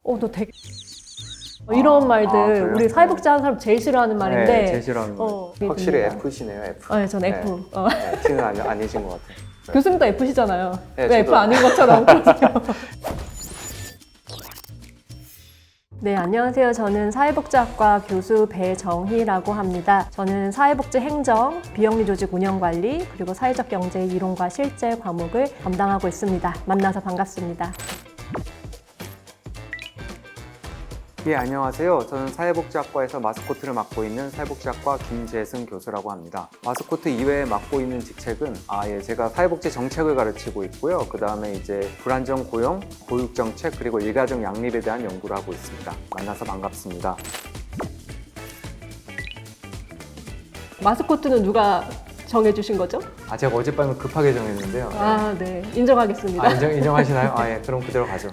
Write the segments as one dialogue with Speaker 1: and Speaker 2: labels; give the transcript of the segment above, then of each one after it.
Speaker 1: 너 되게 이런 말들
Speaker 2: 그래요?
Speaker 1: 우리 사회복지 하는 사람 제일 싫어하는 말인데
Speaker 2: 네, 제일 싫어하는 말. 확실히
Speaker 1: 듭니다.
Speaker 2: F시네요, F.
Speaker 1: 네, 전 F.
Speaker 2: 네, T는 아니신 것 같아요. 네.
Speaker 1: 교수님도 F시잖아요.
Speaker 2: 네,
Speaker 1: 왜
Speaker 2: 저도.
Speaker 1: F 아닌 것처럼 그러세요? 네, 안녕하세요. 저는 사회복지학과 교수 배정희라고 합니다. 저는 사회복지 행정, 비영리 조직 운영관리, 그리고 사회적 경제 이론과 실제 과목을 담당하고 있습니다. 만나서 반갑습니다.
Speaker 2: 예, 안녕하세요. 저는 사회복지학과에서 마스코트를 맡고 있는 사회복지학과 김재승 교수라고 합니다. 마스코트 이외에 맡고 있는 직책은 제가 사회복지 정책을 가르치고 있고요. 그 다음에 이제 불안정 고용, 보육 정책, 그리고 일가정 양립에 대한 연구를 하고 있습니다. 만나서 반갑습니다.
Speaker 1: 마스코트는 누가 정해주신 거죠?
Speaker 2: 제가 어젯밤에 급하게 정했는데요.
Speaker 1: 네. 인정하겠습니다.
Speaker 2: 인정하시나요? 예, 그럼 그대로 가죠.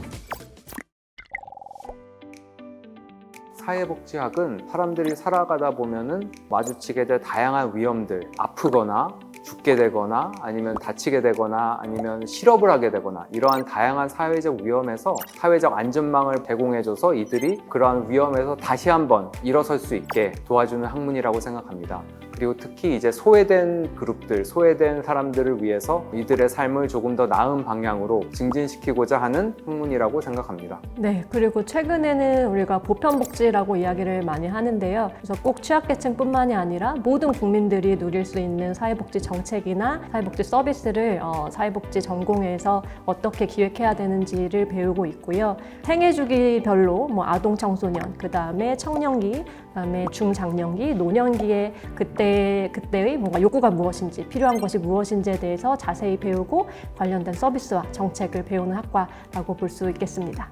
Speaker 2: 사회복지학은 사람들이 살아가다 보면은 마주치게 될 다양한 위험들, 아프거나 죽게 되거나 아니면 다치게 되거나 아니면 실업을 하게 되거나 이러한 다양한 사회적 위험에서 사회적 안전망을 제공해줘서 이들이 그러한 위험에서 다시 한번 일어설 수 있게 도와주는 학문이라고 생각합니다. 그리고 특히 이제 소외된 그룹들, 소외된 사람들을 위해서 이들의 삶을 조금 더 나은 방향으로 증진시키고자 하는 학문이라고 생각합니다.
Speaker 1: 네, 그리고 최근에는 우리가 보편복지라고 이야기를 많이 하는데요. 그래서 꼭 취약계층뿐만이 아니라 모든 국민들이 누릴 수 있는 사회복지 정책이나 사회복지 서비스를 사회복지 전공에서 어떻게 기획해야 되는지를 배우고 있고요. 생애주기별로 아동 청소년, 그 다음에 청년기, 그 다음에 중장년기, 노년기에 그때의 뭔가 욕구가 무엇인지, 필요한 것이 무엇인지에 대해서 자세히 배우고 관련된 서비스와 정책을 배우는 학과라고 볼 수 있겠습니다.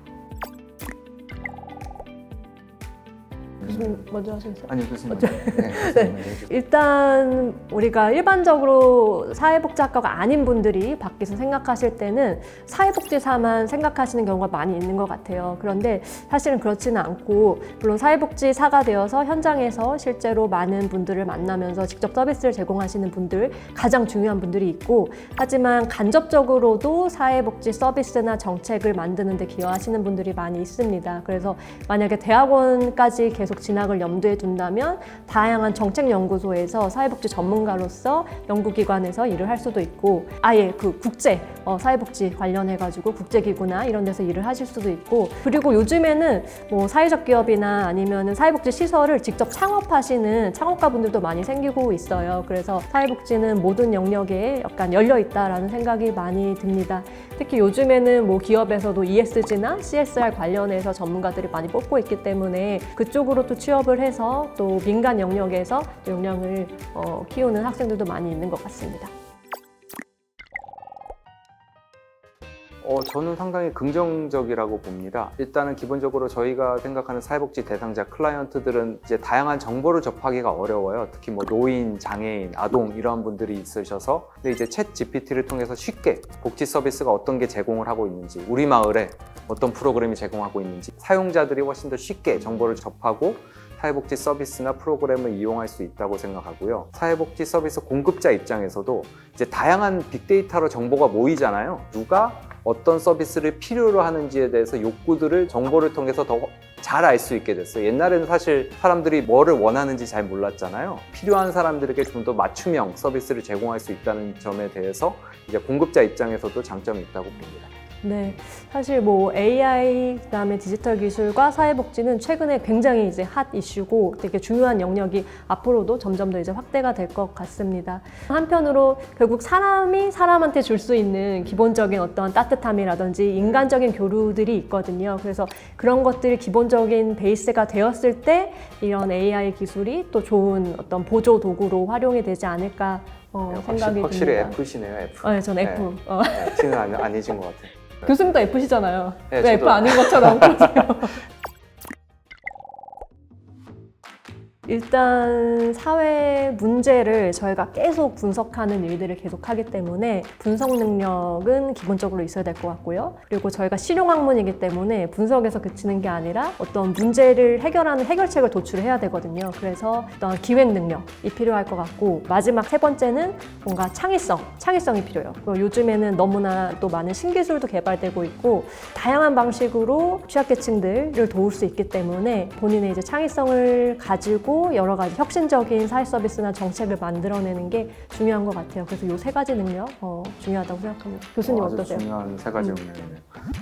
Speaker 1: 교수님 먼저 하시겠어요?
Speaker 2: 아니요, 교수님.
Speaker 1: 네. 일단 우리가 일반적으로 사회복지학과가 아닌 분들이 밖에서 생각하실 때는 사회복지사만 생각하시는 경우가 많이 있는 것 같아요. 그런데 사실은 그렇지는 않고, 물론 사회복지사가 되어서 현장에서 실제로 많은 분들을 만나면서 직접 서비스를 제공하시는 분들, 가장 중요한 분들이 있고, 하지만 간접적으로도 사회복지 서비스나 정책을 만드는 데 기여하시는 분들이 많이 있습니다. 그래서 만약에 대학원까지 계속 진학을 염두에 둔다면 다양한 정책연구소에서 사회복지 전문가로서 연구기관에서 일을 할 수도 있고, 아예 그 국제 사회복지 관련해가지고 국제기구나 이런 데서 일을 하실 수도 있고, 그리고 요즘에는 사회적 기업이나 아니면 사회복지 시설을 직접 창업하시는 창업가분들도 많이 생기고 있어요. 그래서 사회복지는 모든 영역에 약간 열려 있다라는 생각이 많이 듭니다. 특히 요즘에는 기업에서도 ESG나 CSR 관련해서 전문가들이 많이 뽑고 있기 때문에 그쪽으로 또 취업을 해서 또 민간 영역에서 역량을 키우는 학생들도 많이 있는 것 같습니다.
Speaker 2: 저는 상당히 긍정적이라고 봅니다. 일단은 기본적으로 저희가 생각하는 사회복지 대상자 클라이언트들은 이제 다양한 정보를 접하기가 어려워요. 특히 노인, 장애인, 아동 이런 분들이 있으셔서, 근데 이제 챗 GPT를 통해서 쉽게 복지 서비스가 어떤 게 제공을 하고 있는지, 우리 마을에 어떤 프로그램이 제공하고 있는지 사용자들이 훨씬 더 쉽게 정보를 접하고 사회복지 서비스나 프로그램을 이용할 수 있다고 생각하고요. 사회복지 서비스 공급자 입장에서도 이제 다양한 빅데이터로 정보가 모이잖아요. 누가 어떤 서비스를 필요로 하는지에 대해서 욕구들을 정보를 통해서 더 잘 알 수 있게 됐어요. 옛날에는 사실 사람들이 뭐를 원하는지 잘 몰랐잖아요. 필요한 사람들에게 좀 더 맞춤형 서비스를 제공할 수 있다는 점에 대해서 이제 공급자 입장에서도 장점이 있다고 봅니다.
Speaker 1: 네, 사실 AI, 그다음에 디지털 기술과 사회복지는 최근에 굉장히 이제 핫 이슈고 되게 중요한 영역이 앞으로도 점점 더 이제 확대가 될 것 같습니다. 한편으로 결국 사람이 사람한테 줄 수 있는 기본적인 어떤 따뜻함이라든지 인간적인 교류들이 있거든요. 그래서 그런 것들이 기본적인 베이스가 되었을 때 이런 AI 기술이 또 좋은 어떤 보조 도구로 활용이 되지 않을까 생각이
Speaker 2: 확실히
Speaker 1: 듭니다.
Speaker 2: F시네요, F.
Speaker 1: 네, 전 F.
Speaker 2: T는 아니신 것 같아요.
Speaker 1: 교수님도 F시잖아요.
Speaker 2: 네,
Speaker 1: 왜
Speaker 2: 저도.
Speaker 1: F 아닌 것처럼 그러세요? 일단 사회 문제를 저희가 계속 분석하는 일들을 계속 하기 때문에 분석 능력은 기본적으로 있어야 될 것 같고요. 그리고 저희가 실용학문이기 때문에 분석에서 그치는 게 아니라 어떤 문제를 해결하는 해결책을 도출해야 되거든요. 그래서 어떤 기획 능력이 필요할 것 같고, 마지막 세 번째는 뭔가 창의성이 필요해요. 그리고 요즘에는 너무나 또 많은 신기술도 개발되고 있고 다양한 방식으로 취약계층들을 도울 수 있기 때문에 본인의 이제 창의성을 가지고 여러 가지 혁신적인 사회 서비스나 정책을 만들어내는 게 중요한 것 같아요. 그래서 이 세 가지 능력 중요하다고 생각합니다. 교수님
Speaker 2: 아주
Speaker 1: 어떠세요?
Speaker 2: 중요한 세 가지 능력이네요.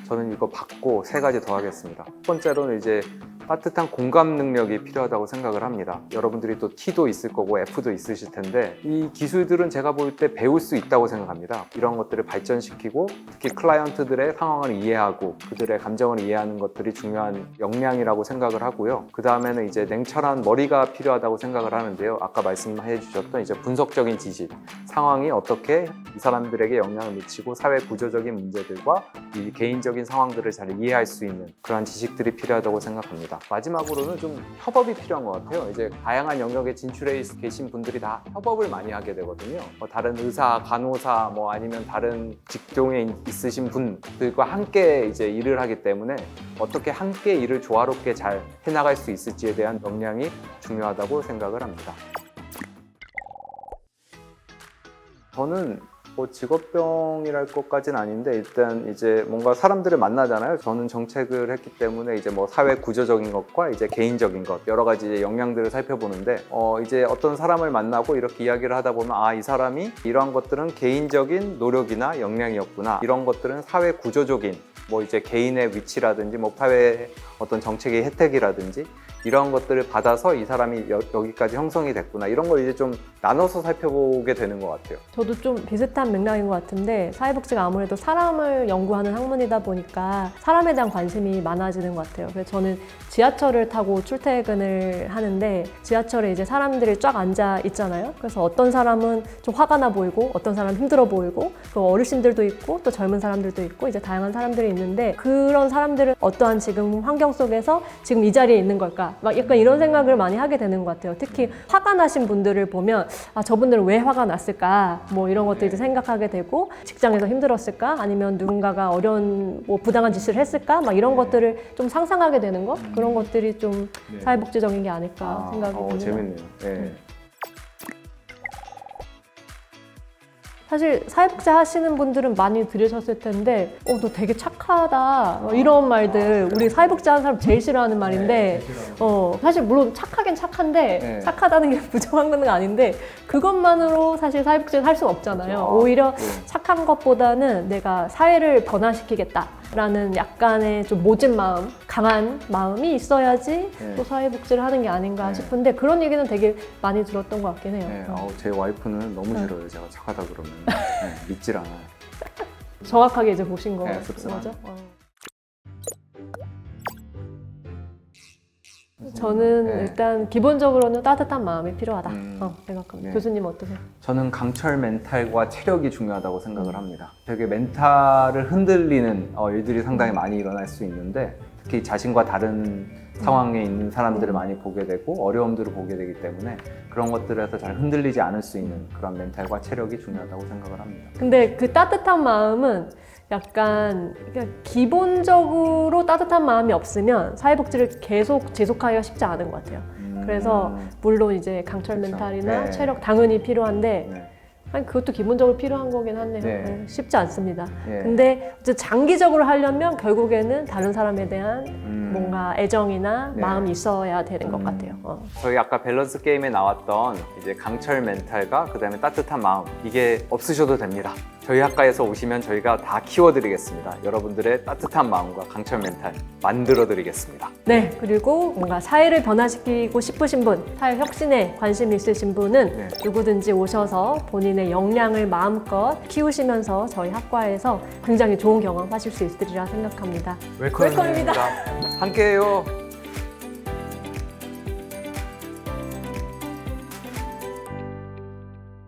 Speaker 2: 저는 이거 받고 세 가지 더 하겠습니다. 첫 번째로는 이제 따뜻한 공감 능력이 필요하다고 생각을 합니다. 여러분들이 또 T도 있을 거고 F도 있으실 텐데 이 기술들은 제가 볼 때 배울 수 있다고 생각합니다. 이런 것들을 발전시키고 특히 클라이언트들의 상황을 이해하고 그들의 감정을 이해하는 것들이 중요한 역량이라고 생각을 하고요. 그 다음에는 이제 냉철한 머리가 필요하다고 생각을 하는데요. 아까 말씀해 주셨던 이제 분석적인 지식, 상황이 어떻게 이 사람들에게 영향을 미치고 사회 구조적인 문제들과 이 개인적인 상황들을 잘 이해할 수 있는 그러한 지식들이 필요하다고 생각합니다. 마지막으로는 좀 협업이 필요한 것 같아요. 이제 다양한 영역에 진출해 계신 분들이 다 협업을 많이 하게 되거든요. 다른 의사, 간호사, 아니면 다른 직종에 있으신 분들과 함께 이제 일을 하기 때문에 어떻게 함께 일을 조화롭게 잘 해나갈 수 있을지에 대한 역량이 중요하다고 생각을 합니다. 저는 직업병이랄 것까지는 아닌데 일단 이제 뭔가 사람들을 만나잖아요. 저는 정책을 했기 때문에 이제 사회 구조적인 것과 이제 개인적인 것 여러 가지 이제 역량들을 살펴보는데 이제 어떤 사람을 만나고 이렇게 이야기를 하다 보면 이 사람이 이러한 것들은 개인적인 노력이나 역량이었구나. 이런 것들은 사회 구조적인 이제 개인의 위치라든지 사회의 어떤 정책의 혜택이라든지 이런 것들을 받아서 이 사람이 여기까지 형성이 됐구나. 이런 걸 이제 좀 나눠서 살펴보게 되는 것 같아요.
Speaker 1: 저도 좀 비슷한 맥락인 것 같은데 사회복지가 아무래도 사람을 연구하는 학문이다 보니까 사람에 대한 관심이 많아지는 것 같아요. 그래서 저는 지하철을 타고 출퇴근을 하는데 지하철에 이제 사람들이 쫙 앉아 있잖아요. 그래서 어떤 사람은 좀 화가 나 보이고 어떤 사람은 힘들어 보이고 또 어르신들도 있고 또 젊은 사람들도 있고 이제 다양한 사람들이 있는데 그런 사람들은 어떠한 지금 환경 속에서 지금 이 자리에 있는 걸까? 막 약간 이런 생각을 많이 하게 되는 것 같아요. 특히 화가 나신 분들을 보면 저분들은 왜 화가 났을까? 이런 것들 이제 생각하게 되고 직장에서 힘들었을까? 아니면 누군가가 어려운 부당한 짓을 했을까? 막 이런 것들을 좀 상상하게 되는 것? 그런 것들이 좀 사회복지적인 게 아닐까 생각이 듭니다.
Speaker 2: 재밌네요. 네.
Speaker 1: 사실 사회복지 하시는 분들은 많이 들으셨을 텐데 너 되게 착하다 이런 말들 우리 사회복지 하는 사람 제일 싫어하는 말인데 사실 물론 착하긴 착한데 착하다는 게 부정한 건 아닌데 그것만으로 사실 사회복지를 할 수는 없잖아요.
Speaker 2: 그렇죠.
Speaker 1: 오히려 착한 것보다는 내가 사회를 변화시키겠다라는 약간의 좀 모진 마음, 강한 마음이 있어야지 또 사회복지를 하는 게 아닌가 싶은데 그런 얘기는 되게 많이 들었던 것 같긴 해요.
Speaker 2: 제 와이프는 너무 싫어요. 제가 착하다 그러면. 믿질 않아요.
Speaker 1: 정확하게 이제 보신
Speaker 2: 씁쓸하네.
Speaker 1: 거죠? 저는 일단 기본적으로는 따뜻한 마음이 필요하다 생각합니다. 교수님 어떠세요?
Speaker 2: 저는 강철 멘탈과 체력이 중요하다고 생각을 합니다. 되게 멘탈을 흔들리는 일들이 상당히 많이 일어날 수 있는데 특히 자신과 다른 상황에 있는 사람들을 많이 보게 되고 어려움들을 보게 되기 때문에 그런 것들에서 잘 흔들리지 않을 수 있는 그런 멘탈과 체력이 중요하다고 생각을 합니다.
Speaker 1: 근데 그 따뜻한 마음은 약간 기본적으로 따뜻한 마음이 없으면 사회복지를 계속 지속하기가 쉽지 않은 것 같아요. 그래서 물론 이제 강철 멘탈이나 체력 당연히 필요한데 그것도 기본적으로 필요한 거긴 한데요. 쉽지 않습니다. 근데 이제 장기적으로 하려면 결국에는 다른 사람에 대한 뭔가 애정이나 마음이 있어야 되는 것 같아요.
Speaker 2: 저희 아까 밸런스 게임에 나왔던 이제 강철 멘탈과 그다음에 따뜻한 마음 이게 없으셔도 됩니다. 저희 학과에서 오시면 저희가 다 키워드리겠습니다. 여러분들의 따뜻한 마음과 강철 멘탈 만들어드리겠습니다.
Speaker 1: 네, 그리고 뭔가 사회를 변화시키고 싶으신 분, 사회 혁신에 관심이 있으신 분은 누구든지 오셔서 본인의 역량을 마음껏 키우시면서 저희 학과에서 굉장히 좋은 경험 하실 수 있으리라 생각합니다.
Speaker 2: 웰컴입니다. 함께해요.